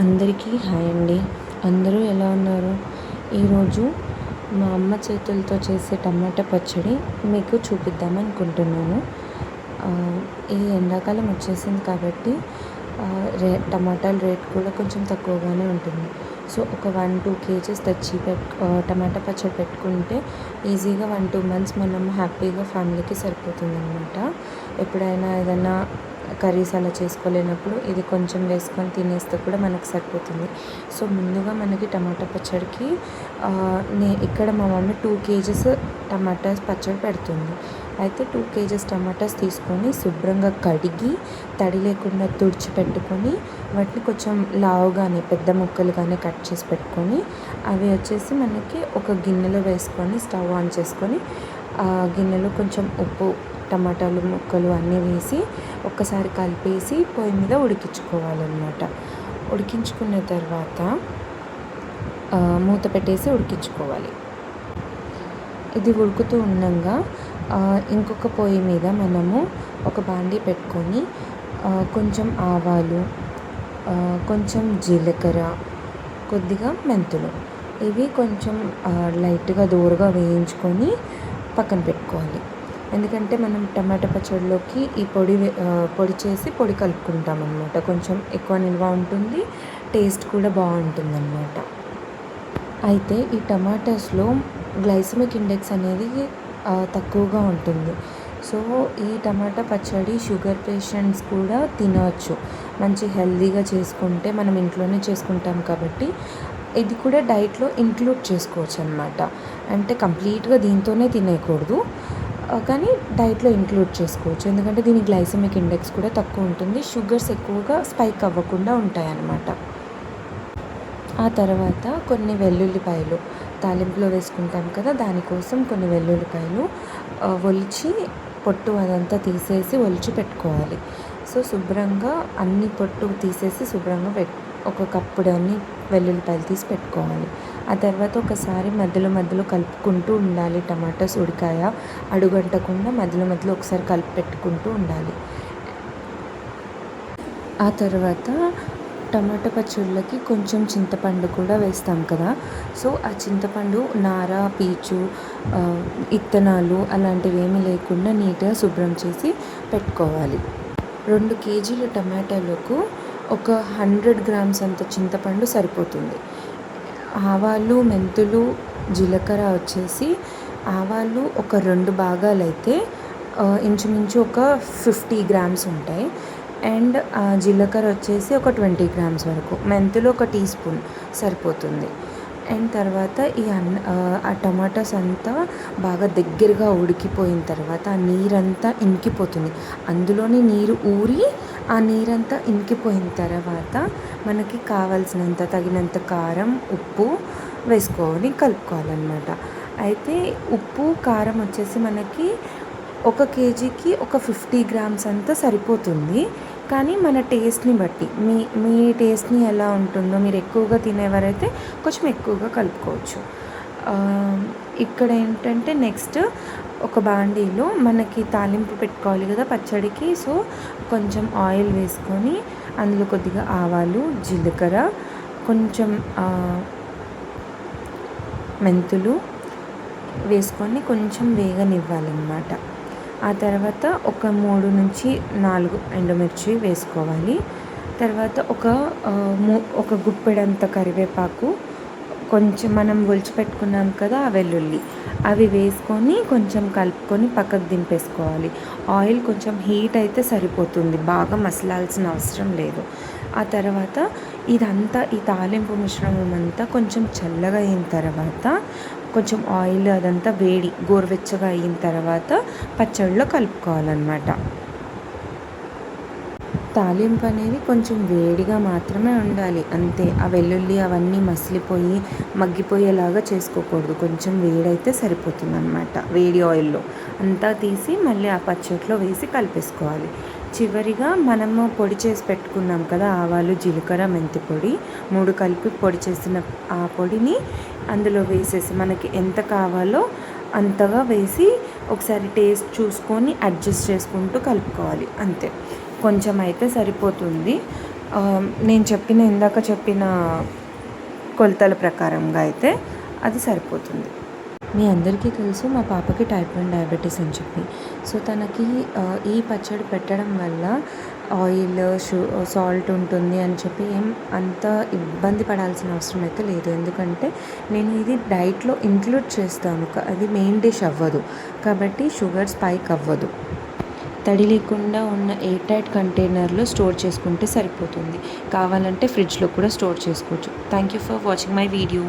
అందరికీ హాయ్ అండి. అందరూ ఎలా ఉన్నారు? ఈరోజు మా అమ్మ చేతులతో చేసే టమాటా పచ్చడి మీకు చూపిద్దామనుకుంటున్నాను. ఈ ఎండాకాలం వచ్చేసింది కాబట్టి టమాటాల రేట్ కూడా కొంచెం తక్కువగానే ఉంటుంది. సో ఒక 1-2 కేజెస్ తెచ్చి టమాటా పచ్చడి పెట్టుకుంటే ఈజీగా 1-2 మంత్స్ మనం హ్యాపీగా ఫ్యామిలీకి సరిపోతుందనమాట. ఎప్పుడైనా ఏదైనా కర్రీస్ అలా చేసుకోలేనప్పుడు ఇది కొంచెం వేసుకొని తినేస్తే కూడా మనకు సరిపోతుంది. సో ముందుగా మనకి టమాటా పచ్చడికి ఇక్కడ మా మమ్మీ 2 కేజెస్ టమాటాస్ పచ్చడి పెడుతుంది. అయితే 2 కేజెస్ టమాటాస్ తీసుకొని శుభ్రంగా కడిగి తడి లేకుండా తుడిచిపెట్టుకొని వాటిని కొంచెం లావుగానే పెద్ద ముక్కలుగానే కట్ చేసి పెట్టుకొని అవి వచ్చేసి మనకి ఒక గిన్నెలో వేసుకొని స్టవ్ ఆన్ చేసుకొని ఆ గిన్నెలో కొంచెం ఉప్పు, టమాటాలు ముక్కలు అన్నీ వేసి ఒక్కసారి కలిపేసి పొయ్యి మీద ఉడికించుకోవాలన్నమాట. ఉడికించుకున్న తర్వాత మూత పెట్టేసి ఉడికించుకోవాలి. ఇది ఉడుకుతూ ఉండగా ఇంకొక పొయ్యి మీద మనము ఒక బాండీ పెట్టుకొని కొంచెం ఆవాలు, కొంచెం జీలకర్ర, కొద్దిగా మెంతులు ఇవి కొంచెం లైట్గా దూరగా వేయించుకొని పక్కన పెట్టుకోవాలి. ఎందుకంటే మనం టమాటా పచ్చడిలోకి ఈ పొడి చేసి పొడి కలుపుకుంటాం అన్నమాట. కొంచెం ఎక్కువ నిల్వ ఉంటుంది, టేస్ట్ కూడా బాగుంటుందన్నమాట. అయితే ఈ టమాటాస్లో గ్లైసెమిక్ ఇండెక్స్ అనేది తక్కువగా ఉంటుంది. సో ఈ టమాటా పచ్చడి షుగర్ పేషెంట్స్ కూడా తినవచ్చు. మంచి హెల్తీగా చేసుకుంటే మనం ఇంట్లోనే చేసుకుంటాం కాబట్టి ఇది కూడా డైట్లో ఇంక్లూడ్ చేసుకోవచ్చు అన్నమాట. అంటే కంప్లీట్గా దీంతోనే తినేయకూడదు, కానీ డైట్లో ఇంక్లూడ్ చేసుకోవచ్చు. ఎందుకంటే దీని గ్లైసెమిక్ ఇండెక్స్ కూడా తక్కువ ఉంటుంది, షుగర్స్ ఎక్కువగా స్పైక్ అవ్వకుండా ఉంటాయన్నమాట. ఆ తర్వాత కొన్ని వెల్లుల్లిపాయలు తాలింపులో వేసుకుంటాం కదా, దానికోసం కొన్ని వెల్లుల్లిపాయలు ఒలిచి పొట్టు అదంతా తీసేసి ఒలిచి పెట్టుకోవాలి. సో శుభ్రంగా అన్ని పొట్టు తీసేసి శుభ్రంగా ఒక కప్పుడన్ని వెల్లుల్లిపాయలు తీసి పెట్టుకోవాలి. ఆ తర్వాత ఒకసారి మధ్యలో కలుపుకుంటూ ఉండాలి. టమాటాస్ ఉడికాయ అడుగంటకుండా మధ్యలో ఒకసారి కలిపి పెట్టుకుంటూ ఉండాలి. ఆ తర్వాత టమాటా పచ్చళ్ళకి కొంచెం చింతపండు కూడా వేస్తాం కదా, సో ఆ చింతపండు నార, పీచు, ఇత్తనాలు అలాంటివి ఏమీ లేకుండా నీట్గా శుభ్రం చేసి పెట్టుకోవాలి. 2 కేజీల టమాటాలకు ఒక 100 గ్రామ్స్ అంత చింతపండు సరిపోతుంది. ఆవాలు, మెంతులు, జీలకర్ర వచ్చేసి ఆవాలు ఒక 2 భాగాలైతే ఇంచుమించు ఒక 50 గ్రామ్స్ ఉంటాయి. అండ్ జీలకర్ర వచ్చేసి ఒక 20 గ్రామ్స్ వరకు, మెంతులు ఒక టీ స్పూన్ సరిపోతుంది. అండ్ తర్వాత ఆ టమాటాస్ అంతా బాగా దగ్గరగా ఉడికిపోయిన తర్వాత ఆ నీరంతా ఇంకిపోతుంది. అందులోని నీరు ఊరి ఆ నీరంతా ఇంకిపోయిన తర్వాత మనకి కావాల్సినంత తగినంత కారం, ఉప్పు వేసుకొని కలుపుకోవాలన్నమాట. అయితే ఉప్పు, కారం వచ్చేసి మనకి 1 కేజీకి ఒక 50 గ్రామ్స్ అంతా సరిపోతుంది. కానీ మన టేస్ట్ని బట్టి మీ టేస్ట్ని ఎలా ఉంటుందో, మీరు ఎక్కువగా తినేవారైతే కొంచెం ఎక్కువగా కలుపుకోవచ్చు. ఇక్కడ ఏంటంటే నెక్స్ట్ ఒక బాండీలో మనకి తాలింపు పెట్టుకోవాలి కదా పచ్చడికి. సో కొంచెం ఆయిల్ వేసుకొని అందులో కొద్దిగా ఆవాలు, జీలకర్ర, కొంచెం మెంతులు వేసుకొని కొంచెం వేగనివ్వాలన్నమాట. ఆ తర్వాత ఒక 3-4 ఎండుమిర్చి వేసుకోవాలి. తర్వాత ఒక గుప్పెడంత కరివేపాకు, కొంచెం మనం ఒలిచిపెట్టుకున్నాం కదా ఆ వెల్లుల్లి, అవి వేసుకొని కొంచెం కలుపుకొని పక్కకు దింపేసుకోవాలి. ఆయిల్ కొంచెం హీట్ అయితే సరిపోతుంది, బాగా మసలాల్సిన అవసరం లేదు. ఆ తర్వాత ఇదంతా ఈ తాలింపు మిశ్రమం అంతా కొంచెం చల్లగా అయిన తర్వాత కొంచెం ఆయిల్ అదంతా గోరువెచ్చగా అయిన తర్వాత పచ్చడిలో కలుపుకోవాలన్నమాట. తాలింపు అనేది కొంచెం వేడిగా మాత్రమే ఉండాలి అంతే. ఆ వెల్లుల్లి అవన్నీ మగ్గిపోయేలాగా చేసుకోకూడదు. కొంచెం వేడైతే సరిపోతుంది అన్నమాట. వేడి ఆయిల్లో అంతా తీసి మళ్ళీ ఆ పచ్చడిలో వేసి కలిపేసుకోవాలి. చివరిగా మనము పొడి చేసి పెట్టుకున్నాం కదా ఆవాలు, జీలకర్ర, మెంతి పొడి 3 కలిపి పొడి చేసిన ఆ పొడిని అందులో వేసేసి మనకి ఎంత కావాలో అంతగా వేసి ఒకసారి టేస్ట్ చూసుకొని అడ్జస్ట్ చేసుకుంటూ కలుపుకోవాలి అంతే. కొంచెం అయితే సరిపోతుంది. నేను ఇందాక చెప్పిన కొలతల ప్రకారంగా అయితే అది సరిపోతుంది. మీ అందరికీ తెలుసు మా పాపకి టైప్ 1 డయాబెటీస్ అని చెప్పి. సో తనకి ఈ పచ్చడి పెట్టడం వల్ల ఆయిల్, సాల్ట్ ఉంటుంది అని చెప్పి ఏం అంత ఇబ్బంది పడాల్సిన అవసరం అయితే లేదు. ఎందుకంటే నేను ఇది డైట్లో ఇంక్లూడ్ చేస్తాను. అది మెయిన్ డిష్ అవ్వదు కాబట్టి షుగర్ స్పైక్ అవ్వదు. తడి లేకుండా ఉన్న ఎయిర్ టైట్ కంటైనర్లో స్టోర్ చేసుకుంటే సరిపోతుంది. కావాలంటే ఫ్రిడ్జ్లో కూడా స్టోర్ చేసుకోవచ్చు. Thank you for watching my video.